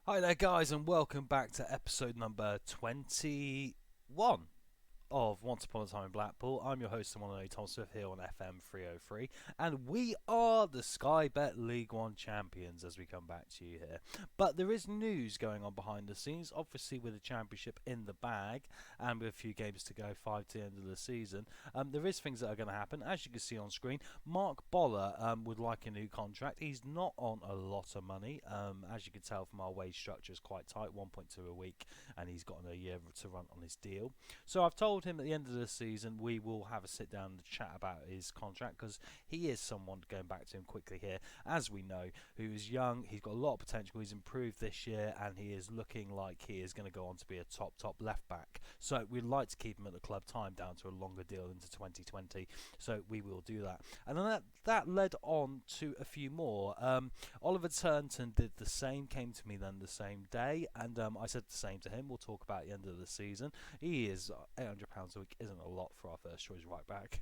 Hi there, guys, and welcome back to episode number 21 of Once Upon a Time in Blackpool. I'm your host and one and only Tom Swift here on FM 303, and we are the Sky Bet League One champions as we come back to you here. But there is news going on behind the scenes, obviously with the championship in the bag and with a few games to go, 5 to the end of the season. There is things that are going to happen, as you can see on screen. Mark Boller would like a new contract. He's not on a lot of money, as you can tell from our wage structure is quite tight, 1.2 a week, and he's got a year to run on his deal. So I've told him at the end of the season we will have a sit down and chat about his contract, because he is someone, going back to him quickly here, as we know, who is young. He's got a lot of potential. He's improved this year and he is looking like he is going to go on to be a top left back. So we'd like to keep him at the club time down to a longer deal into 2020, so we will do that. And then that led on to a few more. Oliver Turnton did the same, came to me then the same day, and I said the same to him. We'll talk about the end of the season. He is £800 a week, isn't a lot for our first choice right back,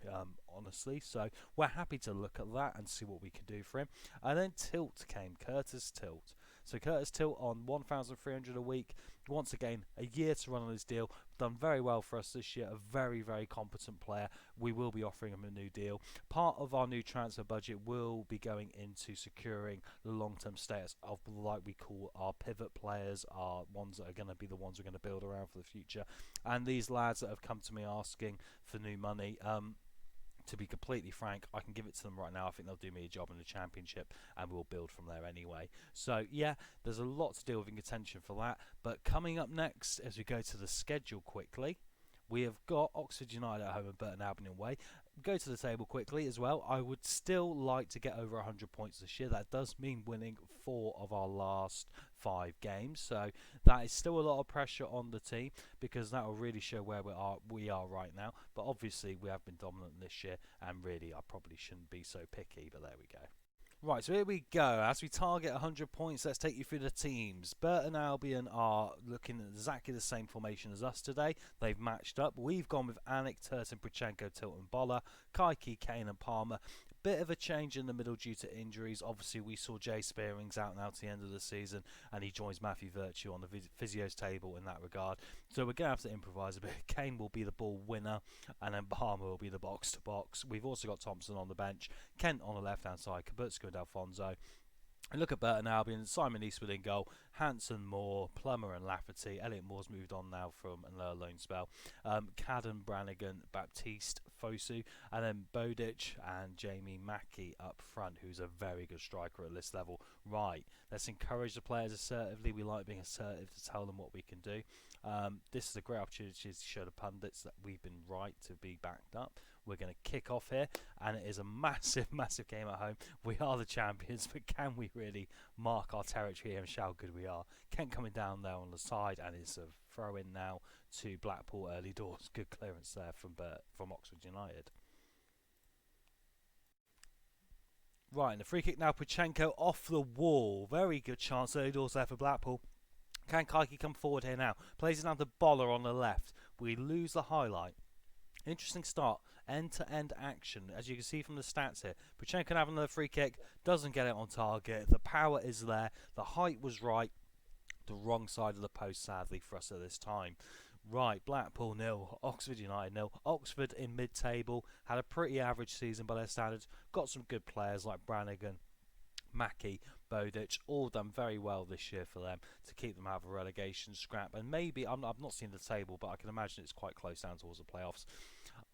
honestly. So we're happy to look at that and see what we can do for him. And then Tilt came, Curtis Tilt. So Curtis Tilt on 1,300 a week. Once again, a year to run on his deal. Done very well for us this year. A very, very competent player. We will be offering him a new deal. Part of our new transfer budget will be going into securing the long-term status of, like we call, our pivot players, our ones that are going to be the ones we're going to build around for the future. And these lads that have come to me asking for new money, to be completely frank, I can give it to them right now. I think they'll do me a job in the championship and we'll build from there anyway. So yeah, there's a lot to deal with in contention for that. But coming up next, as we go to the schedule quickly, we have got Oxford United at home and Burton Albion away. Go to the table quickly as well. I would still like to get over 100 points this year. That does mean winning 4 of our last 5 games. So that is still a lot of pressure on the team, because that will really show where we are right now. But obviously we have been dominant this year, and really I probably shouldn't be so picky, but there we go. Right, so here we go. As we target 100 points, let's take you through the teams. Burton Albion are looking at exactly the same formation as us today. They've matched up. We've gone with Anik, Turton, Prichenko, Tilton, Boller, Kaiki, Kane and Palmer. Bit of a change in the middle due to injuries. Obviously, we saw Jay Spearing's out now to the end of the season, and he joins Matthew Virtue on the physio's table in that regard. So we're going to have to improvise a bit. Kane will be the ball winner, and then Palmer will be the box-to-box. We've also got Thompson on the bench, Kent on the left-hand side, Kabutsko and Alfonso. And look at Burton Albion, Simon Eastwood in goal, Hanson, Moore, Plummer and Lafferty. Elliot Moore's moved on now from a loan spell. Cadden, Brannigan, Baptiste, Fosu, and then Bodic and Jamie Mackey up front, who's a very good striker at this level. Right, let's encourage the players assertively. We like being assertive to tell them what we can do. This is a great opportunity to show the pundits that we've been right to be backed up. We're going to kick off here, and it is a massive, massive game at home. We are the champions, but can we really mark our territory here and show how good we are? Kent coming down there on the side, and it's a throw in now to Blackpool early doors. Good clearance there from Oxford United. Right, and the free kick now, Prichenko off the wall. Very good chance early doors there for Blackpool. Can Kaiki come forward here now? Plays it down to Boller on the left. We lose the highlight. Interesting start, end-to-end action, as you can see from the stats here. Prichenko can have another free kick, doesn't get it on target. The power is there, the height was right, the wrong side of the post, sadly, for us at this time. Right, Blackpool 0, Oxford United 0. Oxford in mid-table, had a pretty average season by their standards, got some good players like Brannigan, Mackey, Bodic, all done very well this year for them to keep them out of a relegation scrap. And maybe, I've not seen the table, but I can imagine it's quite close down towards the playoffs.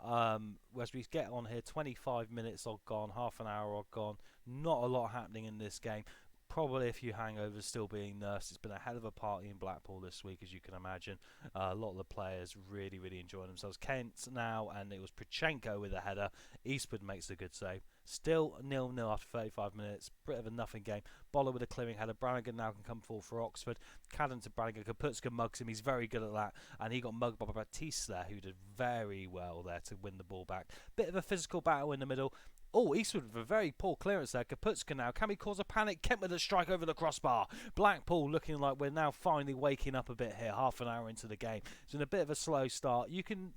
As we get on here, 25 minutes odd gone, half an hour odd gone. Not a lot happening in this game. Probably a few hangovers still being nursed. It's been a hell of a party in Blackpool this week, as you can imagine. A lot of the players really, really enjoying themselves. Kent now, and it was Prichenko with a header. Eastwood makes a good save. Still 0-0 after 35 minutes. Bit of a nothing game. Boller with a clearing header. Brannigan now can come forward for Oxford. Cadden to Brannigan. Kaputska mugs him. He's very good at that. And he got mugged by Baptiste there, who did very well there to win the ball back. Bit of a physical battle in the middle. Oh, Eastwood with a very poor clearance there. Kaputska now. Can we cause a panic? Kent with a strike over the crossbar. Blackpool looking like we're now finally waking up a bit here, half an hour into the game. It's been a bit of a slow start. You can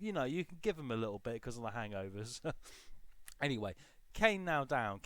give them a little bit because of the hangovers. Anyway, Kane now down.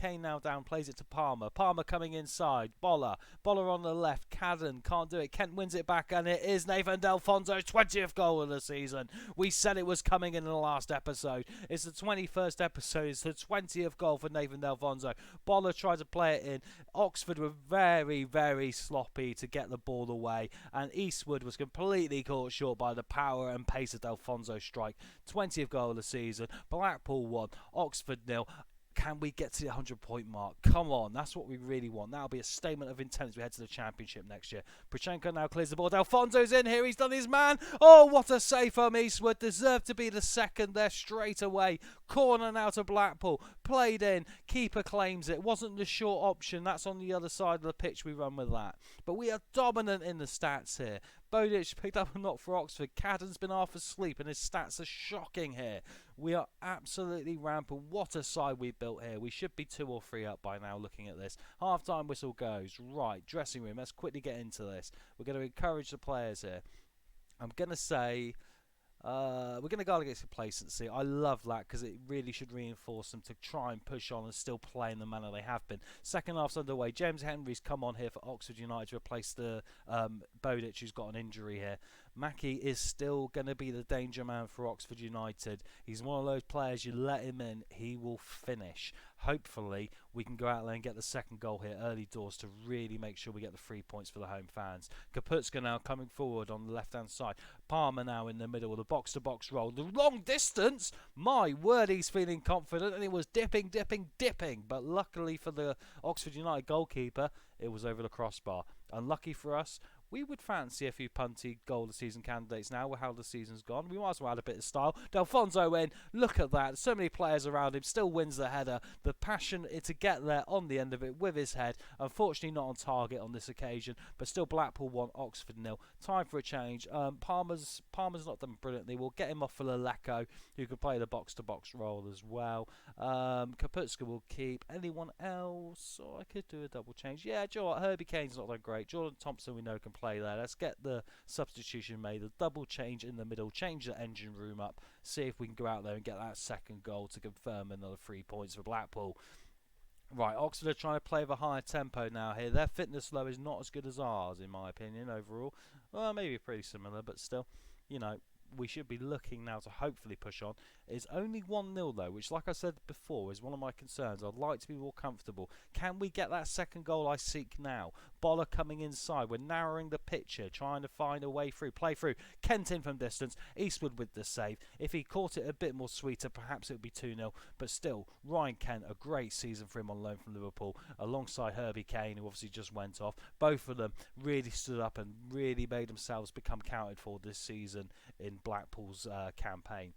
Plays it to Palmer. Palmer coming inside. Boller on the left. Cadden can't do it. Kent wins it back, and it is Nathan Delfonso's 20th goal of the season. We said it was coming in the last episode. It's the 21st episode. It's the 20th goal for Nathan Delfonso. Boller tried to play it in. Oxford were very, very sloppy to get the ball away, and Eastwood was completely caught short by the power and pace of Delfonso's strike. 20th goal of the season. Blackpool 1, Oxford 0. Can we get to the 100-point mark? Come on, that's what we really want. That'll be a statement of intent as we head to the Championship next year. Prochenko now clears the ball. Delfonso's in here. He's done his man. Oh, what a save from Eastwood. Deserved to be the second there straight away. Corner now to Blackpool. Played in. Keeper claims it. Wasn't the short option. That's on the other side of the pitch. We run with that. But we are dominant in the stats here. Bodic picked up a knock for Oxford. Cadden's been half asleep and his stats are shocking here. We are absolutely rampant. What a side we built here. We should be 2 or 3 up by now looking at this. Half-time whistle goes. Right, dressing room. Let's quickly get into this. We're going to encourage the players here. I'm going to say... we're going to guard against complacency. I love that because it really should reinforce them to try and push on and still play in the manner they have been. Second half's underway. James Henry's come on here for Oxford United to replace the Bodic, who's got an injury here. Mackie is still going to be the danger man for Oxford United. He's one of those players, you let him in, he will finish. Hopefully, we can go out there and get the second goal here early doors to really make sure we get the 3 points for the home fans. Kaputska now coming forward on the left-hand side. Palmer now in the middle with a box-to-box roll. The long distance! My word, he's feeling confident, and it was dipping. But luckily for the Oxford United goalkeeper, it was over the crossbar. Unlucky for us. We would fancy a few punty goal of the season candidates now with how the season's gone. We might as well add a bit of style. Delfonso in. Look at that. So many players around him. Still wins the header. The passion to get there on the end of it with his head. Unfortunately not on target on this occasion. But still Blackpool 1, Oxford 0. Time for a change. Palmer's not done brilliantly. We'll get him off for Leleko, who can play the box-to-box role as well. Kaputska will keep. Anyone else? Oh, I could do a double change. Yeah, do you know what? Herbie Kane's not done great. Jordan Thompson we know can play there. Let's get the substitution made, the double change in the middle, change the engine room up, see if we can go out there and get that second goal to confirm another 3 points for Blackpool. Right, Oxford are trying to play with a higher tempo now here. Their fitness level is not as good as ours, in my opinion, overall. Well, maybe pretty similar, but still, you know, we should be looking now to hopefully push on. It's only 1-0 though, which, like I said before, is one of my concerns. I'd like to be more comfortable. Can we get that second goal I seek now? Boller coming inside. We're narrowing the pitch here, trying to find a way through. Play through. Kent in from distance. Eastwood with the save. If he caught it a bit more sweeter, perhaps it would be 2-0. But still, Ryan Kent, a great season for him on loan from Liverpool, alongside Herbie Kane, who obviously just went off. Both of them really stood up and really made themselves become counted for this season in Blackpool's campaign.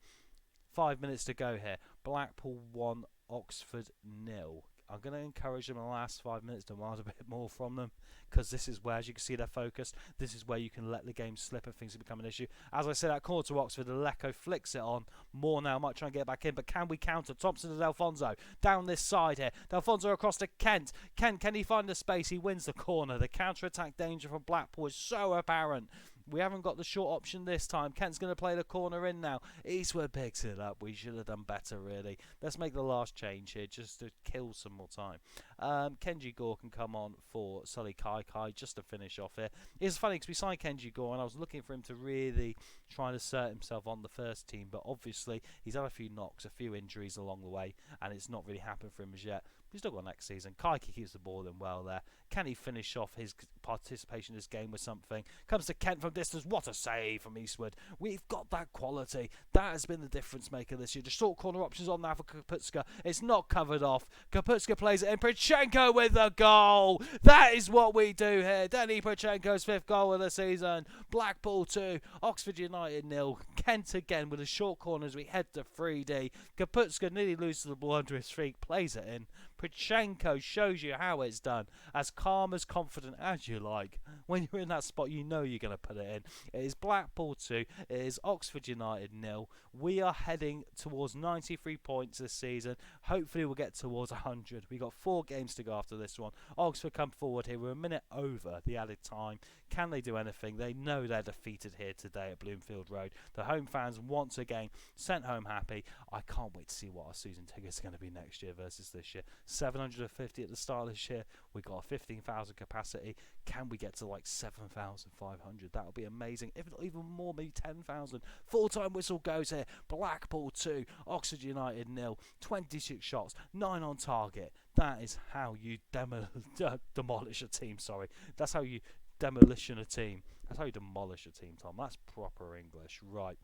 5 minutes to go here. Blackpool 1, Oxford 0. I'm going to encourage them in the last 5 minutes to demand a bit more from them, because this is where, as you can see, they're focused. This is where you can let the game slip and things become an issue. As I said, that corner to Oxford, Leleko flicks it on. Moore now might try and get back in, but can we counter? Thompson to Delfonso. Down this side here. Delfonso across to Kent. Kent, can he find the space? He wins the corner. The counter-attack danger from Blackpool is so apparent. We haven't got the short option this time. Kent's going to play the corner in now. Eastwood picks it up. We should have done better, really. Let's make the last change here just to kill some more time. Kenji Gore can come on for Sully Kai just to finish off here. It's funny because we signed Kenji Gore and I was looking for him to really try and assert himself on the first team, but obviously he's had a few knocks, a few injuries along the way, and it's not really happened for him as yet. He's still got next season. Kaiki keeps the ball in well there. Can he finish off his participation in this game with something? Comes to Kent from distance. What a save from Eastwood. We've got that quality. That has been the difference maker this year. The short corner options on now for Kaputska. It's not covered off. Kaputska plays it in. Prochenko with the goal. That is what we do here. Danny Prochenko's 5th goal of the season. Blackpool 2. Oxford United 0. Kent again with a short corner as we head to 3D. Kaputska nearly loses the ball under his feet. Plays it in. Prochenko shows you how it's done. As calm, as confident as you you like. When you're in that spot, you know you're going to put it in. It is Blackpool 2. It is Oxford United 0. We are heading towards 93 points this season. Hopefully we'll get towards 100. We've got 4 games to go after this one. Oxford come forward here. We're a minute over the added time. Can they do anything? They know they're defeated here today at Bloomfield Road. The home fans once again sent home happy. I can't wait to see what our season tickets are going to be next year versus this year. 750 at the start of this year. We've got a 15,000 capacity. Can we get to like 7,500? That would be amazing. If not even more, maybe 10,000. Full-time whistle goes here. Blackpool 2, Oxford United 0. 26 shots, 9 on target. That is how you demolish a team. Sorry, that's how you demolition a team. That's how you demolish a team, Tom. That's proper English, right?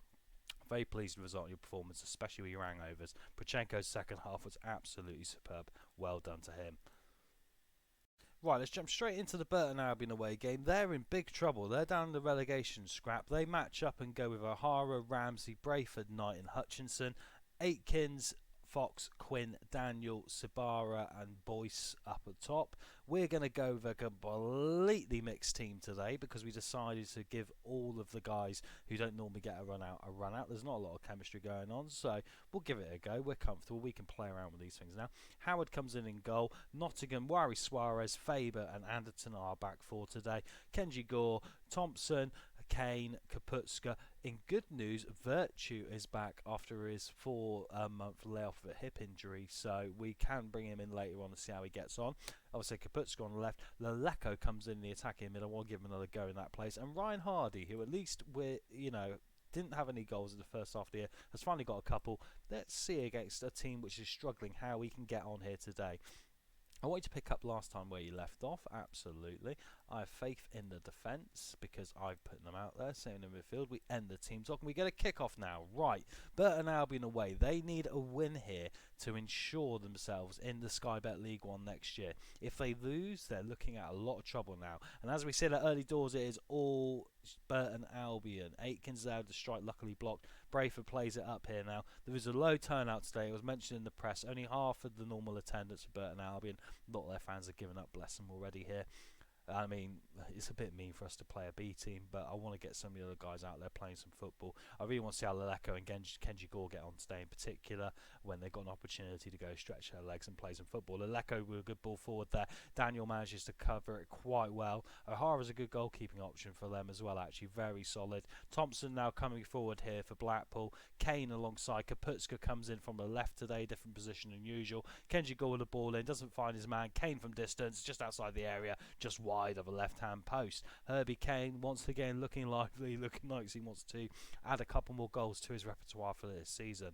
Very pleased with the result of your performance, especially with your hangovers. Prochenko's second half was absolutely superb. Well done to him. Right, let's jump straight into the Burton Albion away game. They're in big trouble. They're down in the relegation scrap. They match up and go with O'Hara, Ramsey, Brayford, Knight and Hutchinson. Aitkins, Fox, Quinn, Daniel, Sibara and Boyce up at top. We're going to go with a completely mixed team today because we decided to give all of the guys who don't normally get a run out. There's not a lot of chemistry going on, so we'll give it a go. We're comfortable. We can play around with these things now. Howard comes in goal. Nottingham, Wari Suarez, Faber and Anderton are back for today. Kenji Gore, Thompson, Kane, Kaputska. In good news, Virtue is back after his 4-month layoff of a hip injury, so we can bring him in later on to see how he gets on. Obviously, Kaputska on the left. Laleko comes in the attacking mid. I want to give him another go in that place. And Ryan Hardy, who at least didn't have any goals in the first half of the year, has finally got a couple. Let's see against a team which is struggling how we can get on here today. I want you to pick up last time where you left off, absolutely. I have faith in the defence because I've put them out there, sitting in midfield. We end the team talk and we get a kick-off now. Right, Burton Albion away. They need a win here to ensure themselves in the Sky Bet League One next year. If they lose, they're looking at a lot of trouble now. And as we said at early doors, it is all Burton Albion. Aitkins there with the strike, luckily blocked. Brayford plays it up here now. There was a low turnout today. It was mentioned in the press. Only half of the normal attendance for Burton Albion. A lot of their fans have given up, bless them, already here. I mean, it's a bit mean for us to play a B team, but I want to get some of the other guys out there playing some football. I really want to see how Laleko and Kenji Gore get on today in particular when they've got an opportunity to go stretch their legs and play some football. Laleko with a good ball forward there. Daniel manages to cover it quite well. O'Hara's a good goalkeeping option for them as well, actually. Very solid. Thompson now coming forward here for Blackpool. Kane alongside. Kaputska comes in from the left today, different position than usual. Kenji Gore with the ball in, doesn't find his man. Kane from distance, just outside the area, just wide of a left-hand post. Herbie Kane once again looking lively, looking like he wants to add a couple more goals to his repertoire for this season.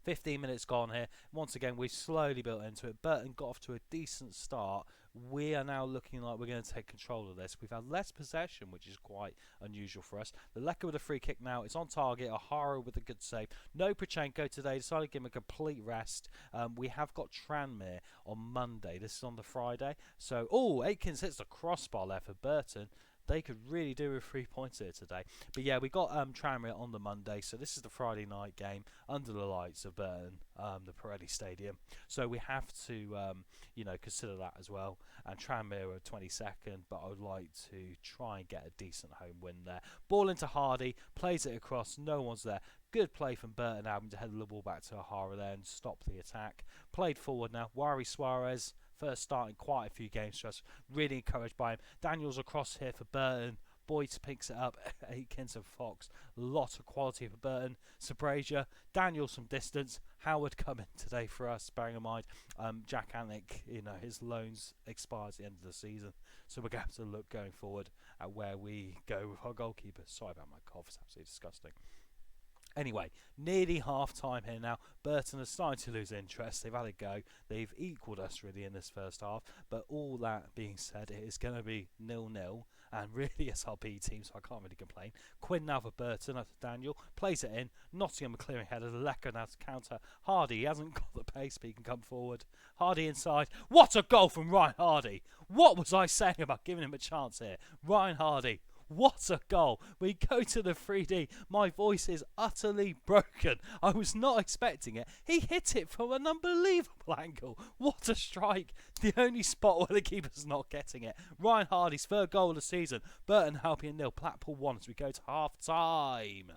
15 minutes gone here. Once again, we've slowly built into it. Burton got off to a decent start. We are now looking like we're going to take control of this. We've had less possession, which is quite unusual for us. Laleko with a free kick now. It's on target. O'Hara with a good save. No Prochenko today. Decided to give him a complete rest. We have got Tranmere on Monday. This is on the Friday. So, Aitkins hits the crossbar there for Burton. They could really do with 3 points here today. But yeah, we got Tranmere on the Monday, so this is the Friday night game under the lights of Burton, the Pirelli Stadium. So we have to, consider that as well. And Tranmere are 22nd, but I would like to try and get a decent home win there. Ball into Hardy, plays it across, no one's there. Good play from Burton Albion to head the ball back to O'Hara there and stop the attack. Played forward now, Wari Suarez. First start in quite a few games for us. Really encouraged by him. Daniel's across here for Burton. Boyce picks it up. Aitkins and Fox. Lot of quality for Burton. Sabrasia. Daniel some distance. Howard coming today for us. Bearing in mind, Jack Anick, his loans expire at the end of the season. So we're going to have to look going forward at where we go with our goalkeeper. Sorry about my cough. It's absolutely disgusting. Anyway, nearly half time here now. Burton are starting to lose interest. They've had a go. They've equalled us really in this first half. But all that being said, it is going to be 0-0. And really it's our B team, so I can't really complain. Quinn now for Burton after Daniel. Plays it in. Nottingham a clearing header. Laleko now to counter. Hardy, he hasn't got the pace, but he can come forward. Hardy inside. What a goal from Ryan Hardy. What was I saying about giving him a chance here? Ryan Hardy. What a goal. We go to the 3D. My voice is utterly broken. I was not expecting it. He hit it from an unbelievable angle. What a strike. The only spot where the keeper's not getting it. Ryan Hardy's third goal of the season. Burton Albion 0, Blackpool 1 as we go to half time.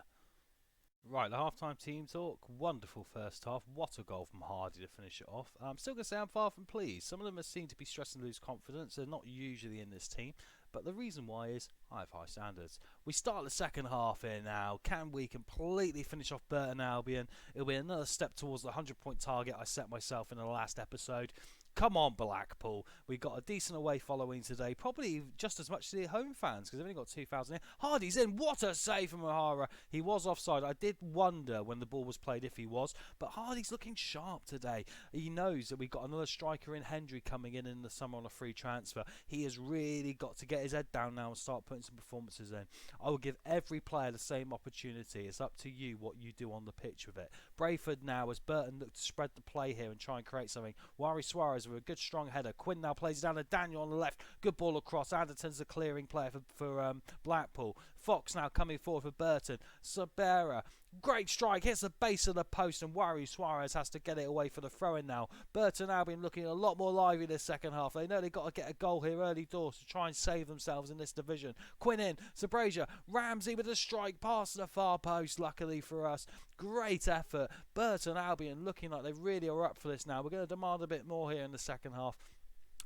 Right, the half-time team talk. Wonderful first half. What a goal from Hardy to finish it off. I'm still going to say I'm far from pleased. Some of them seem to be stressing to lose confidence. They're not usually in this team. But the reason why is I have high standards. We start the second half here now. Can we completely finish off Burton Albion? It'll be another step towards the 100-point target I set myself in the last episode. Come on, Blackpool. We got a decent away following today. Probably just as much as the home fans because they've only got 2,000 here. Hardy's in. What a save from O'Hara. He was offside. I did wonder when the ball was played if he was. But Hardy's looking sharp today. He knows that we've got another striker in Hendry coming in the summer on a free transfer. He has really got to get his head down now and start putting some performances in. I will give every player the same opportunity. It's up to you what you do on the pitch with it. Brayford now as Burton look to spread the play here and try and create something. Wari Suarez with a good strong header. Quinn now plays down to Daniel on the left. Good ball across. Anderton's the clearing player for Blackpool. Fox now coming forward for Burton. Sabera. Great strike. Hits the base of the post and Wari Suarez has to get it away for the throw-in now. Burton Albion looking a lot more lively this second half. They know they've got to get a goal here early doors to try and save themselves in this division. Quinn in. Sabrasia. Ramsey with a strike past the far post. Luckily for us. Great effort. Burton Albion looking like they really are up for this now. We're going to demand a bit more here in the second half.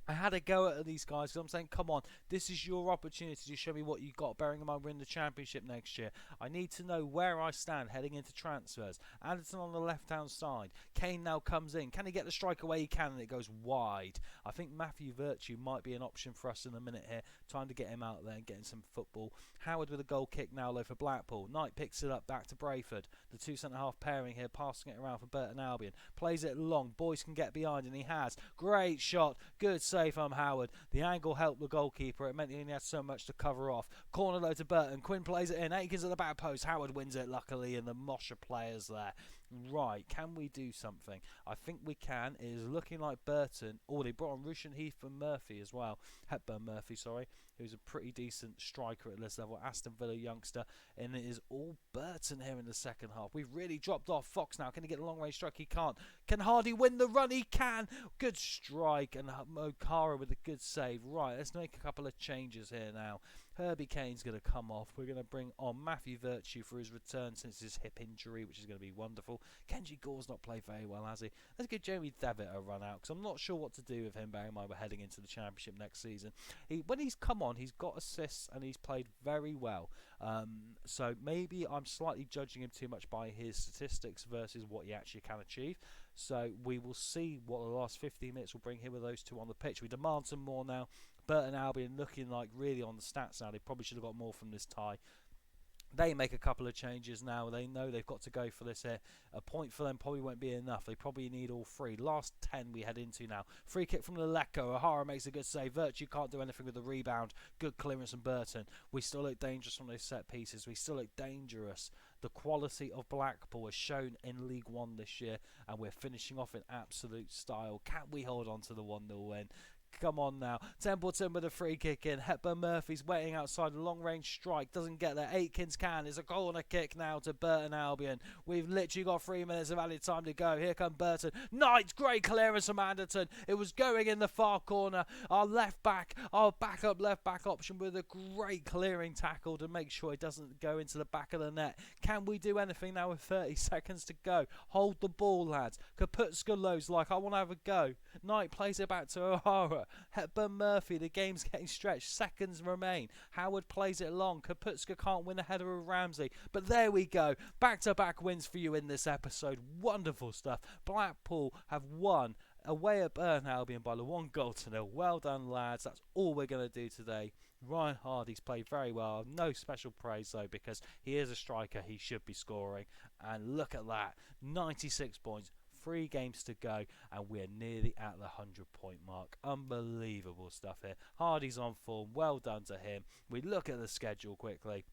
I had a go at these guys because I'm saying, come on, this is your opportunity to show me what you got, bearing in mind we're in the Championship next year. I need to know where I stand heading into transfers. Anderton on the left-hand side. Kane now comes in. Can he get the strike away? He can, and it goes wide. I think Matthew Virtue might be an option for us in a minute here. Time to get him out there and get him some football. Howard with a goal kick now, though, for Blackpool. Knight picks it up back to Brayford. The two centre-half pairing here, passing it around for Burton Albion. Plays it long. Boyce can get behind, and he has. Great shot. Good save from Howard. The angle helped the goalkeeper. It meant he only had so much to cover off. Corner though to Burton. Quinn plays it in. Aikens at the back post. Howard wins it luckily, and the Mosher players there. Right, can we do something? I think we can. It is looking like Burton. Oh, they brought on Rushan Heath and Murphy as well. Hepburn Murphy, sorry. Who's a pretty decent striker at this level. Aston Villa youngster. And it is all Burton here in the second half. We've really dropped off. Fox now. Can he get a long range strike? He can't. Can Hardy win the run? He can. Good strike. And Okara with a good save. Right, let's make a couple of changes here now. Herbie Kane's going to come off. We're going to bring on Matthew Virtue for his return since his hip injury, which is going to be wonderful. Kenji Gore's not played very well, has he? Let's give Jamie Devitt a run out, because I'm not sure what to do with him, bearing in mind we're heading into the Championship next season. When he's come on, he's got assists and he's played very well. So maybe I'm slightly judging him too much by his statistics versus what he actually can achieve. So we will see what the last 15 minutes will bring here with those two on the pitch. We demand some more now. Burton Albion looking like really on the stats now. They probably should have got more from this tie. They make a couple of changes now. They know they've got to go for this here. A point for them probably won't be enough. They probably need all three. Last 10 we head into now. Free kick from Leleko. O'Hara makes a good save. Virtue can't do anything with the rebound. Good clearance from Burton. We still look dangerous from those set pieces. We still look dangerous. The quality of Blackpool is shown in League One this year, and we're finishing off in absolute style. Can we hold on to the 1-0 win? Come on now. Templeton with a free kick in. Hepburn Murphy's waiting outside. A long range strike. Doesn't get there. Aikens can. It's a corner kick now to Burton Albion. We've literally got 3 minutes of added time to go. Here come Burton. Knight. Great clearance from Anderton. It was going in the far corner. Our left back. Our backup left back option with a great clearing tackle to make sure it doesn't go into the back of the net. Can we do anything now with 30 seconds to go? Hold the ball, lads. Kaputska lows like I want to have a go. Knight plays it back to O'Hara. Hepburn Murphy, the game's getting stretched. Seconds remain. Howard plays it long. Kaputska can't win a header of Ramsey. But there we go. Back-to-back wins for you in this episode. Wonderful stuff. Blackpool have won away at Burton Albion by the 1-0. Well done, lads. That's all we're going to do today. Ryan Hardy's played very well. No special praise, though, because he is a striker. He should be scoring. And look at that. 96 points. 3 games to go, and we're nearly at the 100-point mark. Unbelievable stuff here. Hardy's on form. Well done to him. We look at the schedule quickly.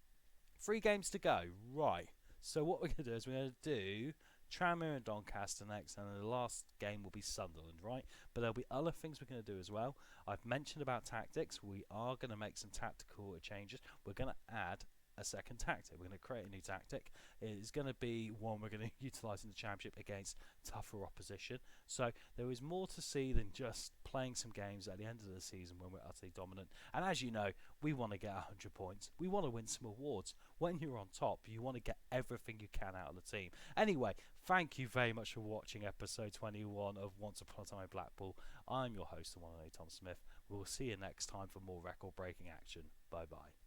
3 games to go. Right. So what we're going to do is we're going to do Tranmere and Doncaster next, and then the last game will be Sunderland, right? But there'll be other things we're going to do as well. I've mentioned about tactics. We are going to make some tactical changes. We're going to add a second tactic. We're going to create a new tactic. It is going to be one we're going to utilise in the Championship against tougher opposition. So there is more to see than just playing some games at the end of the season when we're utterly dominant. And as you know, we want to get 100 points. We want to win some awards. When you're on top, you want to get everything you can out of the team. Anyway, thank you very much for watching episode 21 of Once Upon a Time in Blackpool. I'm your host, the one and only Tom Smith. We'll see you next time for more record-breaking action. Bye-bye.